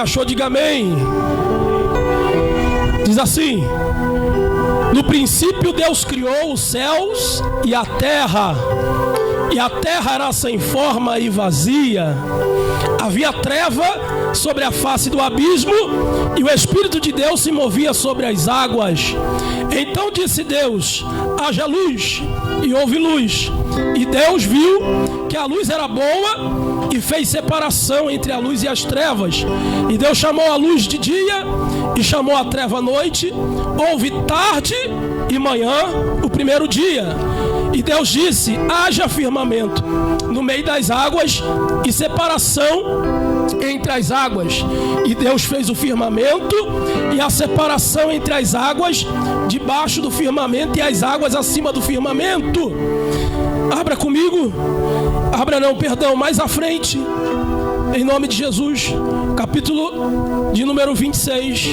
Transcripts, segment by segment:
achou, diga amém. Diz assim: no princípio Deus criou os céus e a terra era sem forma e vazia. Havia treva sobre a face do abismo, e o Espírito de Deus se movia sobre as águas. Então disse Deus: haja luz, e houve luz. E Deus viu que a luz era boa, e fez separação entre a luz e as trevas. E Deus chamou a luz de dia, e chamou a treva noite. Houve tarde e manhã, o primeiro dia. E Deus disse: haja firmamento no meio das águas, e separação entre as águas. E Deus fez o firmamento e a separação entre as águas debaixo do firmamento e as águas acima do firmamento. Abra comigo, mais à frente, em nome de Jesus, capítulo de número 26,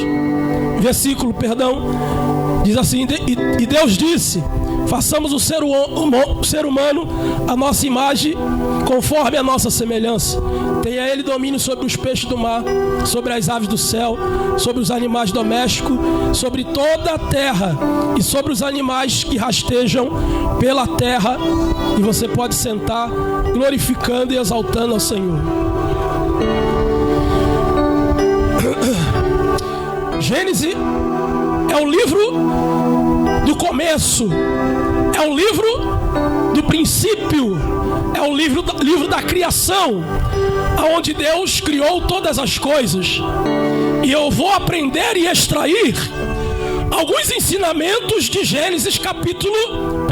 versículo, diz assim: e Deus disse: façamos o ser humano a nossa imagem, conforme a nossa semelhança. Tenha ele domínio sobre os peixes do mar, sobre as aves do céu, sobre os animais domésticos, sobre toda a terra e sobre os animais que rastejam pela terra. E você pode sentar, glorificando e exaltando ao Senhor. Gênesis é o livro do começo, é o livro do princípio, é o livro da criação, onde Deus criou todas as coisas. E eu vou aprender e extrair alguns ensinamentos de Gênesis capítulo 1.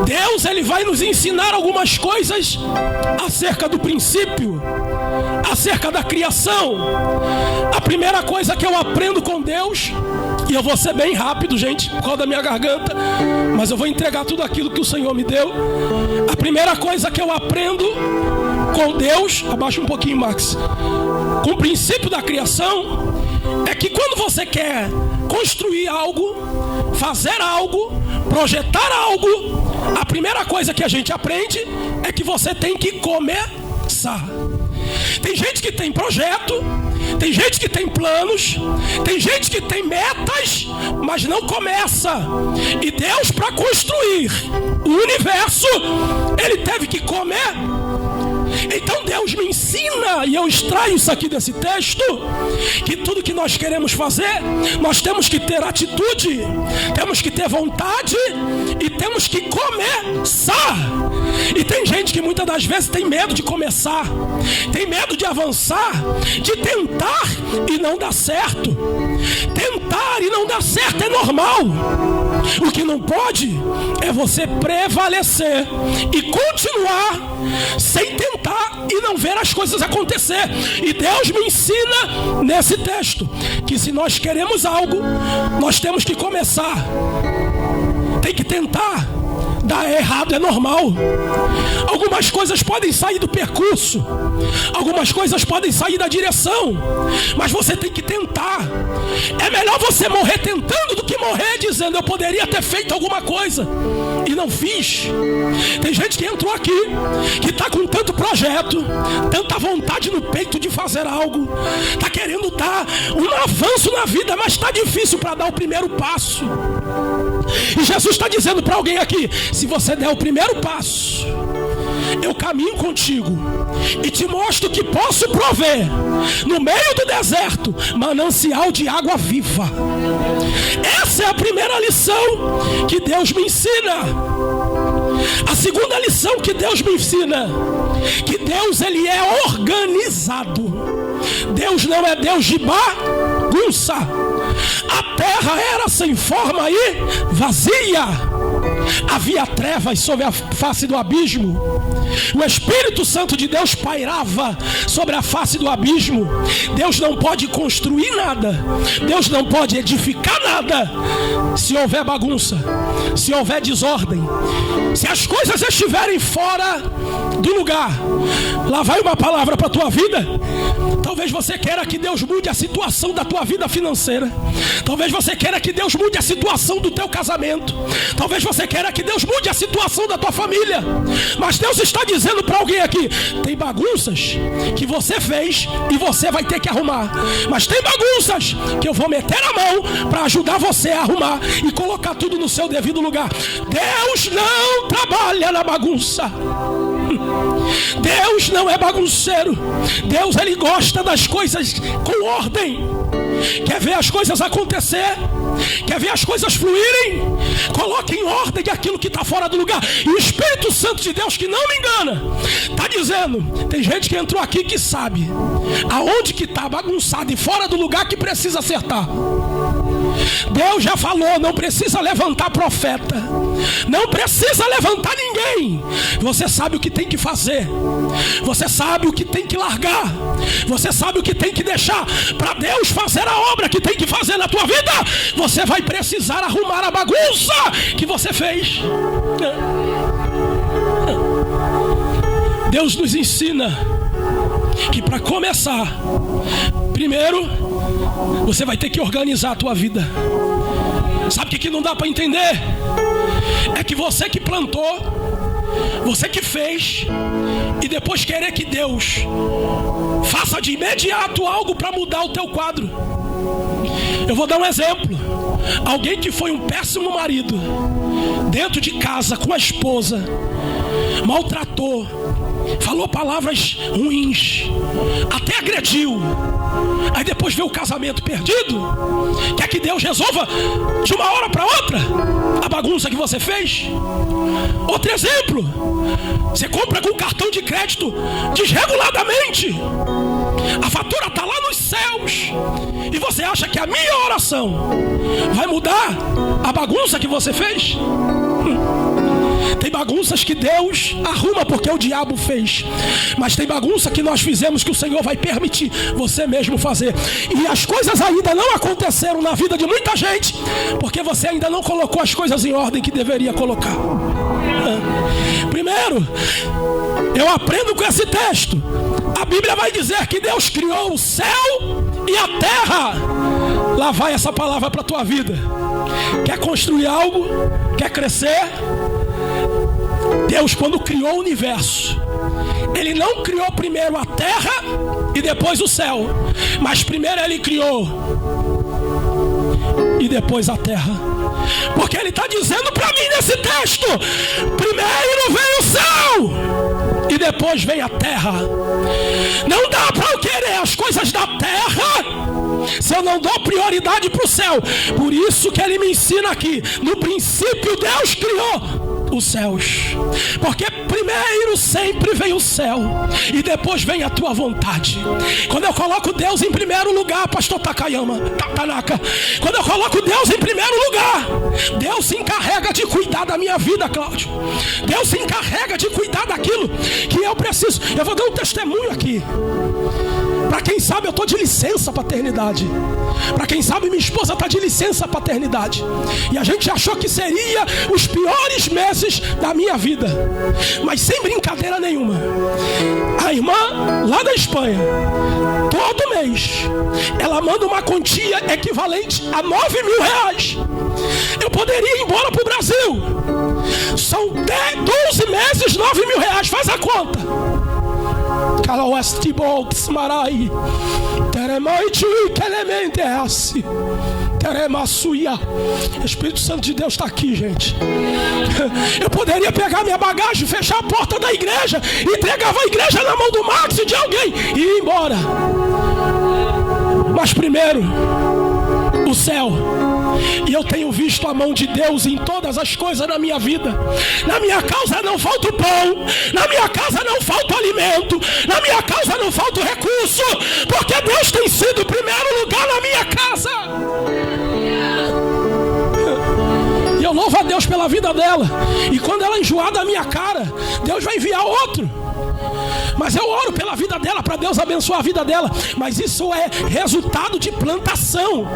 Deus, ele vai nos ensinar algumas coisas acerca do princípio, acerca da criação. A primeira coisa que eu aprendo com Deus, e eu vou ser bem rápido, gente, por causa da minha garganta, mas eu vou entregar tudo aquilo que o Senhor me deu. A primeira coisa que eu aprendo com Deus, abaixa um pouquinho, Max, com o princípio da criação, é que quando você quer construir algo, fazer algo, projetar algo, a primeira coisa que a gente aprende é que você tem que começar. Tem gente que tem projeto, tem gente que tem planos, tem gente que tem metas, mas não começa. E Deus, para construir o universo, ele teve que comer. Então Deus me ensina, e eu extraio isso aqui desse texto, que tudo que nós queremos fazer, nós temos que ter atitude, temos que ter vontade e temos que começar. E tem gente que muitas das vezes tem medo de começar, tem medo de avançar, de tentar e não dá certo. Tentar e não dar certo é normal. O que não pode é você prevalecer e continuar sem tentar e não ver as coisas acontecer. E Deus me ensina nesse texto que se nós queremos algo, nós temos que começar. Tem que tentar. Dar errado é normal. Algumas coisas podem sair do percurso, algumas coisas podem sair da direção, mas você tem que tentar. É melhor você morrer tentando do que morrer dizendo: eu poderia ter feito alguma coisa e não fiz. Tem gente que entrou aqui, que está com tanto projeto, tanta vontade no peito de fazer algo, está querendo dar um avanço na vida, mas está difícil para dar o primeiro passo. E Jesus está dizendo para alguém aqui: se você der o primeiro passo, eu caminho contigo e te mostro que posso prover no meio do deserto manancial de água viva. Essa é a primeira lição que Deus me ensina. A segunda lição que Deus me ensina, que Deus, ele é organizado. Deus não é Deus de bagunça. A terra era sem forma e vazia. Havia trevas sobre a face do abismo. O Espírito Santo de Deus pairava sobre a face do abismo. Deus não pode construir nada, Deus não pode edificar nada se houver bagunça, se houver desordem, se as coisas estiverem fora do lugar. Lá vai uma palavra para a tua vida. Talvez você queira que Deus mude a situação da tua vida financeira. Talvez você queira que Deus mude a situação do teu casamento. Talvez você queira quer é que Deus mude a situação da tua família. Mas Deus está dizendo para alguém aqui: tem bagunças que você fez e você vai ter que arrumar. Mas tem bagunças que eu vou meter a mão para ajudar você a arrumar e colocar tudo no seu devido lugar. Deus não trabalha na bagunça. Deus não é bagunceiro. Deus, ele gosta das coisas com ordem. Quer ver as coisas acontecer? Quer ver as coisas fluírem? Coloque em ordem aquilo que está fora do lugar. E o Espírito Santo de Deus, que não me engana, está dizendo: tem gente que entrou aqui que sabe aonde que está bagunçado e fora do lugar que precisa acertar. Deus já falou: não precisa levantar profeta, não precisa levantar ninguém. Você sabe o que tem que fazer, você sabe o que tem que largar, você sabe o que tem que deixar para Deus fazer a obra que tem que fazer na tua vida. Você vai precisar arrumar a bagunça que você fez. Deus nos ensina que para começar, primeiro você vai ter que organizar a tua vida. Sabe o que não dá para entender? É que você que plantou, você que fez, e depois querer que Deus faça de imediato algo para mudar o teu quadro. Eu vou dar um exemplo. Alguém que foi um péssimo marido, dentro de casa com a esposa, maltratou, falou palavras ruins, até agrediu. Aí depois vê o casamento perdido. Quer que Deus resolva de uma hora para outra a bagunça que você fez? Outro exemplo: você compra com cartão de crédito desreguladamente, a fatura está lá nos céus, e você acha que a minha oração vai mudar a bagunça que você fez? Tem bagunças que Deus arruma porque o diabo fez, mas tem bagunça que nós fizemos que o Senhor vai permitir você mesmo fazer. E as coisas ainda não aconteceram na vida de muita gente porque você ainda não colocou as coisas em ordem que deveria colocar. Primeiro, eu aprendo com esse texto. A Bíblia vai dizer que Deus criou o céu e a terra. Lá vai essa palavra para a tua vida. Quer construir algo? Quer crescer? Deus, quando criou o universo, Ele não criou primeiro a terra e depois o céu, mas primeiro Ele criou e depois a terra. Porque Ele está dizendo para mim nesse texto: primeiro vem o céu e depois vem a terra. Não dá para eu querer as coisas da terra se eu não dou prioridade para o céu. Por isso que Ele me ensina aqui: no princípio Deus criou os céus, porque primeiro sempre vem o céu e depois vem a tua vontade. Quando eu coloco Deus em primeiro lugar, pastor Tanaka, quando eu coloco Deus em primeiro lugar, Deus se encarrega de cuidar da minha vida, Cláudio. Deus se encarrega de cuidar daquilo que eu preciso. Eu vou dar um testemunho aqui. Para quem sabe eu estou de licença paternidade. Para quem sabe minha esposa está de licença paternidade. E a gente achou que seria os piores meses da minha vida. Mas sem brincadeira nenhuma, a irmã lá da Espanha, todo mês, ela manda uma quantia equivalente a 9 mil reais. Eu poderia ir embora para o Brasil. São 12 meses, 9 mil reais. Faz a conta. O Espírito Santo de Deus está aqui, gente. Eu poderia pegar minha bagagem, fechar a porta da igreja, entregava a igreja na mão do Max e de alguém e ir embora. Mas primeiro, o céu. E eu tenho visto a mão de Deus em todas as coisas na minha vida. Na minha casa não falta o pão, na minha casa não falta o alimento, na minha casa não falta o recurso, porque Deus tem sido o primeiro lugar na minha casa. E eu louvo a Deus pela vida dela. E quando ela enjoar da minha cara, Deus vai enviar outro. Mas eu oro pela vida dela, para Deus abençoar a vida dela. Mas isso é resultado de plantação.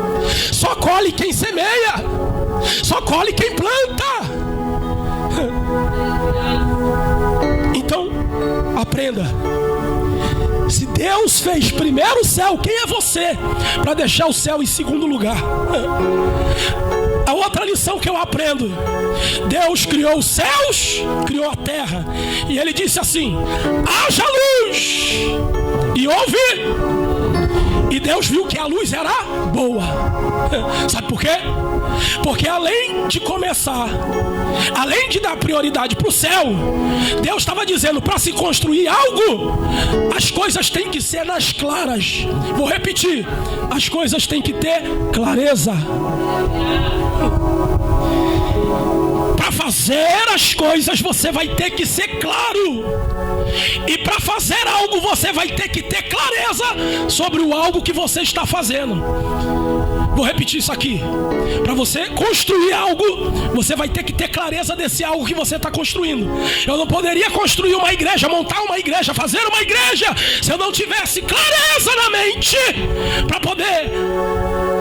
Só colhe quem semeia, só colhe quem planta. Então, aprenda. Se Deus fez primeiro o céu, quem é você para deixar o céu em segundo lugar? A outra lição que eu aprendo: Deus criou os céus, criou a terra, e Ele disse assim: haja luz, e houve. E Deus viu que a luz era boa. Sabe por quê? Porque além de começar, além de dar prioridade para o céu, Deus estava dizendo: para se construir algo, as coisas têm que ser nas claras. Vou repetir: as coisas têm que ter clareza. Para fazer as coisas você vai ter que ser claro. E para fazer algo você vai ter que ter clareza sobre o algo que você está fazendo. Vou repetir isso aqui: para você construir algo, você vai ter que ter clareza desse algo que você está construindo. Eu não poderia construir uma igreja, montar uma igreja, fazer uma igreja, se eu não tivesse clareza na mente para poder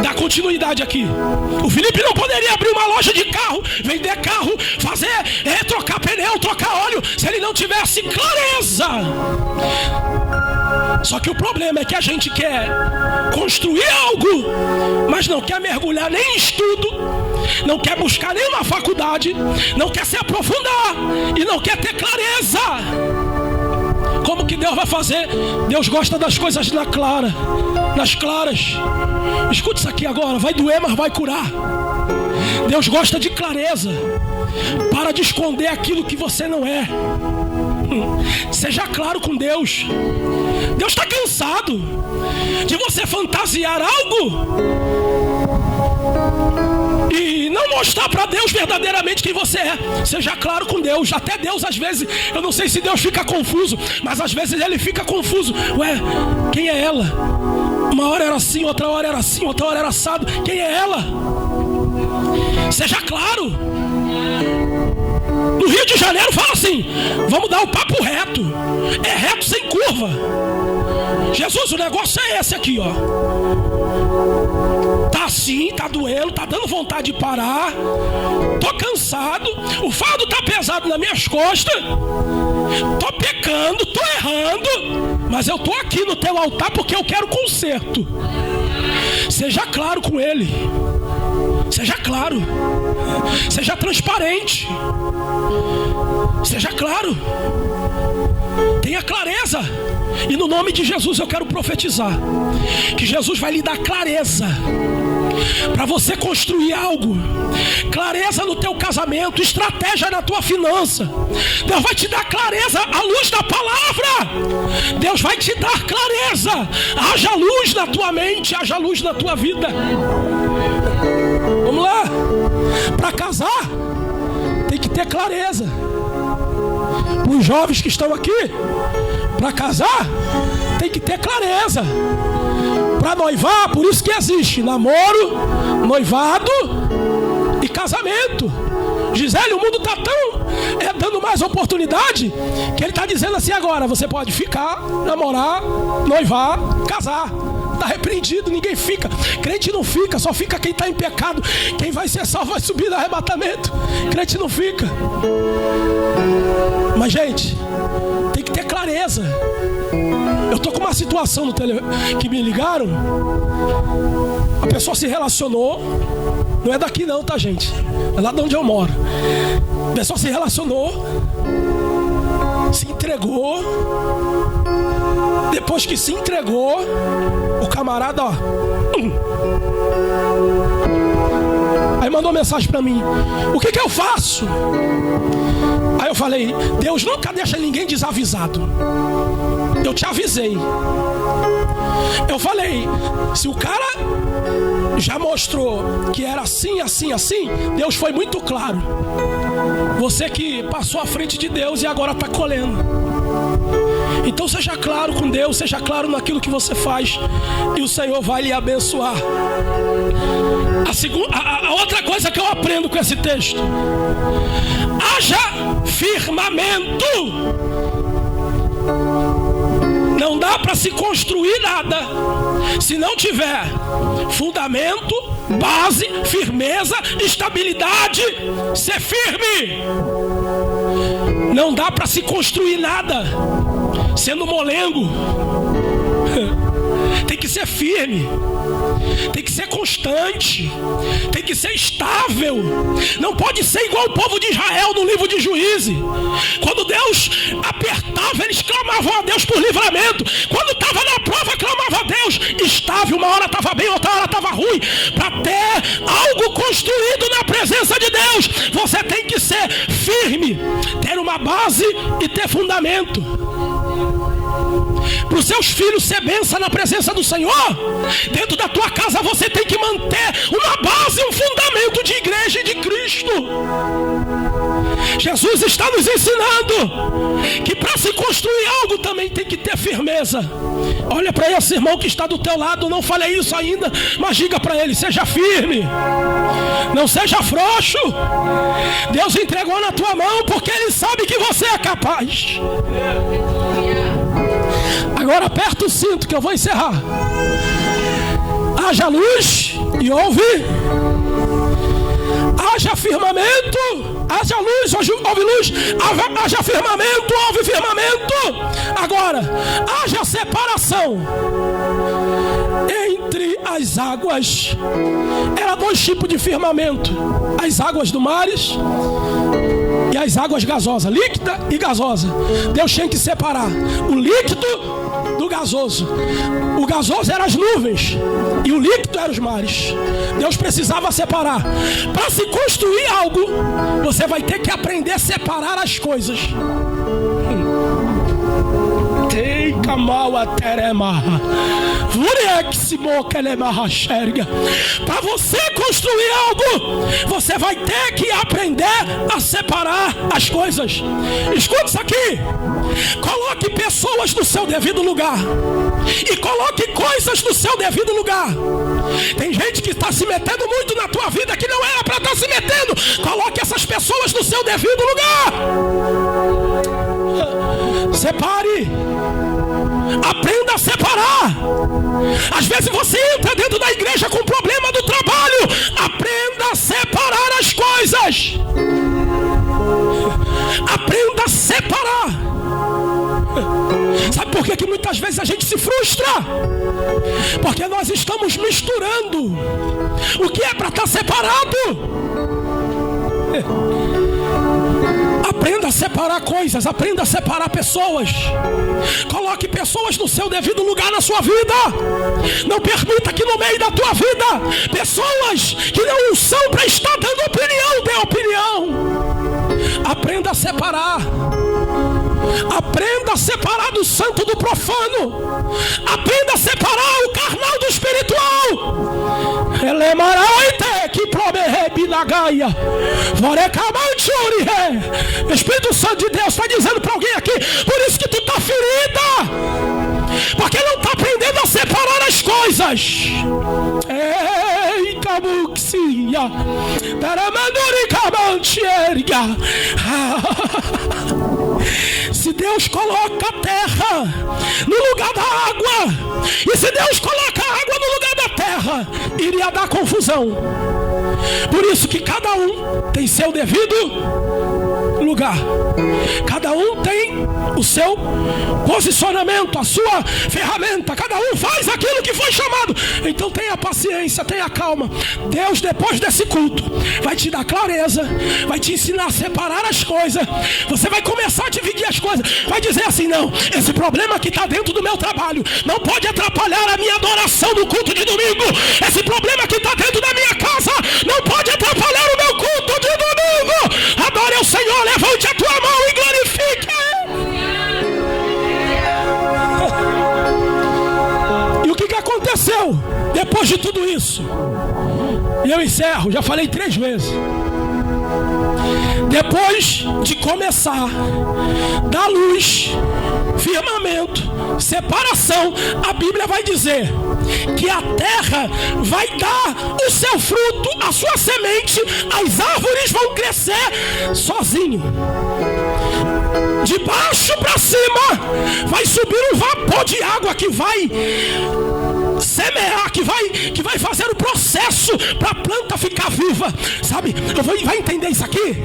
dar continuidade aqui. O Felipe não poderia abrir uma loja de carro, vender carro, fazer, trocar pneu, trocar óleo, se ele não tivesse clareza. Só que o problema é que a gente quer construir algo, mas não quer mergulhar nem em estudo, não quer buscar nem uma faculdade, não quer se aprofundar e não quer ter clareza. Como que Deus vai fazer? Deus gosta das coisas nas claras. Escute isso aqui agora, vai doer, mas vai curar. Deus gosta de clareza. Para de esconder aquilo que você não é. Seja claro com Deus. Deus está cansado de você fantasiar algo e não mostrar para Deus verdadeiramente quem você é. Seja claro com Deus. Até Deus, às vezes, eu não sei se Deus fica confuso, mas às vezes Ele fica confuso. Ué, quem é ela? Uma hora era assim, outra hora era assim, outra hora era assado. Quem é ela? Seja claro. No Rio de Janeiro fala assim: vamos dar o papo reto. É reto sem curva. Jesus, o negócio é esse aqui, ó. Tá assim, tá doendo, tá dando vontade de parar. Tô cansado, o fardo tá pesado nas minhas costas. Tô pecando, tô errando, mas eu tô aqui no teu altar porque eu quero conserto. Seja claro com Ele. Seja claro. Seja transparente. Seja claro. Tenha clareza. E no nome de Jesus eu quero profetizar que Jesus vai lhe dar clareza para você construir algo. Clareza no teu casamento, estratégia na tua finança. Deus vai te dar clareza à luz da palavra. Deus vai te dar clareza. Haja luz na tua mente, haja luz na tua vida. Vamos lá. Para casar tem que ter clareza. Para os jovens que estão aqui, para casar tem que ter clareza. Para noivar, por isso que existe namoro, noivado e casamento. Gisele, o mundo está tão dando mais oportunidade que ele está dizendo assim: agora você pode ficar, namorar, noivar, casar. Está repreendido, ninguém fica. Crente não fica, só fica quem está em pecado. Quem vai ser salvo vai subir no arrebatamento. Crente não fica. Mas gente, tem que ter clareza. Eu tô com uma situação no que me ligaram. A pessoa se relacionou. Não é daqui não, tá, gente? É lá de onde eu moro. A pessoa se relacionou, se entregou. Depois que se entregou, o camarada, ó, aí mandou mensagem pra mim: o que eu faço? Aí eu falei: Deus nunca deixa ninguém desavisado. Eu te avisei. Eu falei: se o cara já mostrou que era assim, assim, assim, Deus foi muito claro. Você que passou à frente de Deus e agora está colhendo. Então seja claro com Deus, seja claro naquilo que você faz, e o Senhor vai lhe abençoar. A outra coisa que eu aprendo com esse texto: haja firmamento. Não dá para se construir nada se não tiver fundamento, base, firmeza, estabilidade. Ser firme. Não dá para se construir nada sendo molengo. tem que ser firme, tem que ser constante, tem que ser estável. Não pode ser igual o povo de Israel no livro de Juízes. Quando Deus apertava, eles clamavam a Deus por livramento. Quando estava na prova, clamava a Deus. Estável, uma hora estava bem, outra hora estava ruim. Para ter algo construído na presença de Deus, você tem que ser firme, ter uma base e ter fundamento. Para os seus filhos ser bênção na presença do Senhor, dentro da tua casa você tem que manter uma base, um fundamento de igreja e de Cristo. Jesus está nos ensinando que para se construir algo também tem que ter firmeza. Olha para esse irmão que está do teu lado, não falei isso ainda, mas diga para ele: seja firme, não seja frouxo. Deus entregou na tua mão porque Ele sabe que você é capaz. Agora aperta o cinto que eu vou encerrar. Haja luz e ouve. Haja firmamento, haja luz, ouve luz. Haja firmamento, ouve firmamento. Agora, haja separação entre as águas. Era dois tipos de firmamento: as águas do mares e as águas gasosas, líquida e gasosa. Deus tinha que separar o líquido do gasoso. O gasoso eram as nuvens e o líquido eram os mares. Deus precisava separar. Para se construir algo, você vai ter que aprender a separar as coisas. Para você construir algo, você vai ter que aprender a separar as coisas. Escute isso aqui. Coloque pessoas no seu devido lugar e coloque coisas no seu devido lugar. Tem gente que está se metendo muito na tua vida que não era para estar se metendo. Coloque essas pessoas no seu devido lugar. Separe. Aprenda a separar. Às vezes você entra dentro da igreja com problema do trabalho. Aprenda a separar as coisas. Aprenda a separar. Sabe por que muitas vezes a gente se frustra? Porque nós estamos misturando o que é para estar separado. Aprenda a separar coisas, aprenda a separar pessoas. Coloque pessoas no seu devido lugar na sua vida. Não permita que no meio da tua vida pessoas que não são para estar dando opinião, dê opinião. Aprenda a separar. Aprenda a separar do santo do profano. Aprenda a separar o carnal do espiritual. Espírito Santo de Deus está dizendo para alguém aqui: por isso que tu está ferida, porque não está aprendendo a separar as coisas. Ei, cabuxia, taramanduri camanchierga. Se Deus coloca a terra no lugar da água, e se Deus coloca a água no lugar da terra, iria dar confusão. Por isso que cada um tem seu devido lugar. Cada um tem o seu posicionamento, a sua ferramenta. Cada um faz aquilo que foi chamado. Então tenha paciência, tenha calma. Deus, depois desse culto, vai te dar clareza, vai te ensinar a separar as coisas. Você vai começar a dividir as coisas. Vai dizer assim: não, esse problema que está dentro do meu trabalho não pode atrapalhar a minha adoração no culto de domingo. Esse problema que está dentro da minha casa não pode atrapalhar o meu culto de domingo. Adore ao Senhor, levante a tua mão e glorifique. E o que aconteceu depois de tudo isso? E eu encerro, já falei 3 vezes. Depois de começar, da luz, firmamento, separação, a Bíblia vai dizer que a terra vai dar o seu fruto, a sua semente, as árvores vão crescer sozinho. De baixo para cima vai subir um vapor de água que vai semear, que vai fazer o processo para a planta ficar viva, sabe? Vai entender isso aqui?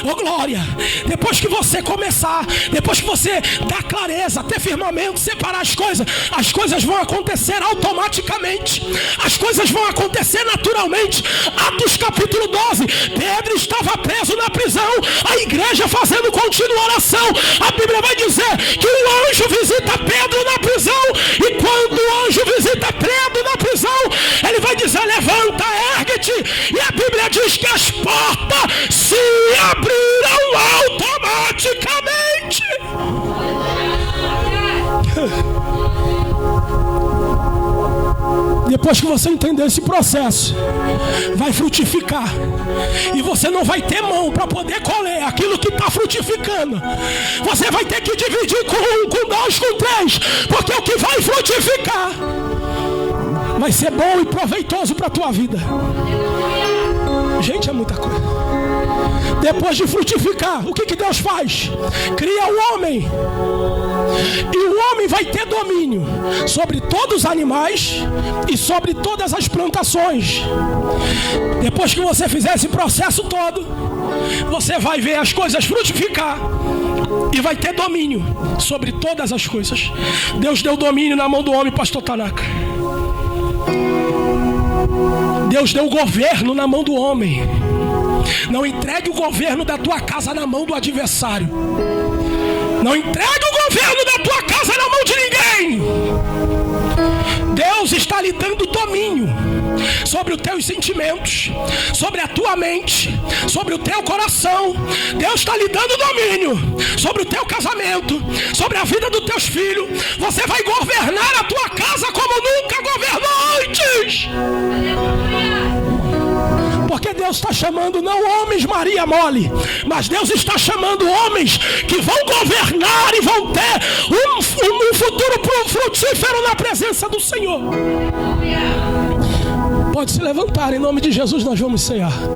Ô glória, depois que você começar, depois que você dar clareza, ter firmamento, separar as coisas vão acontecer automaticamente, as coisas vão acontecer naturalmente. Atos capítulo 12, Pedro estava preso na prisão, a igreja fazendo contínua oração. A Bíblia vai dizer que o anjo visita Pedro na prisão, e quando o anjo visita Pedro na prisão, ele vai dizer: levanta, ergue-te, e a Bíblia diz que as portas se abriram automaticamente. Depois que você entender esse processo, vai frutificar, e você não vai ter mão para poder colher aquilo que está frutificando. Você vai ter que dividir com 1, com 2, com 3, porque o que vai frutificar vai ser bom e proveitoso para a tua vida. Gente, é muita coisa. Depois de frutificar, o que Deus faz? Cria o homem, e o homem vai ter domínio sobre todos os animais e sobre todas as plantações. Depois que você fizer esse processo todo, você vai ver as coisas frutificar e vai ter domínio sobre todas as coisas. Deus deu domínio na mão do homem, pastor Tanaka. Deus deu o governo na mão do homem. Não entregue o governo da tua casa na mão do adversário. Não entregue o governo da tua casa na mão de ninguém. Deus está lhe dando domínio sobre os teus sentimentos, sobre a tua mente, sobre o teu coração. Deus está lhe dando domínio sobre o teu casamento, sobre a vida dos teus filhos. Você vai governar a tua casa como nunca governou antes. Porque Deus está chamando não homens Maria Mole, mas Deus está chamando homens que vão governar e vão ter um futuro frutífero na presença do Senhor. Pode se levantar, em nome de Jesus nós vamos cear.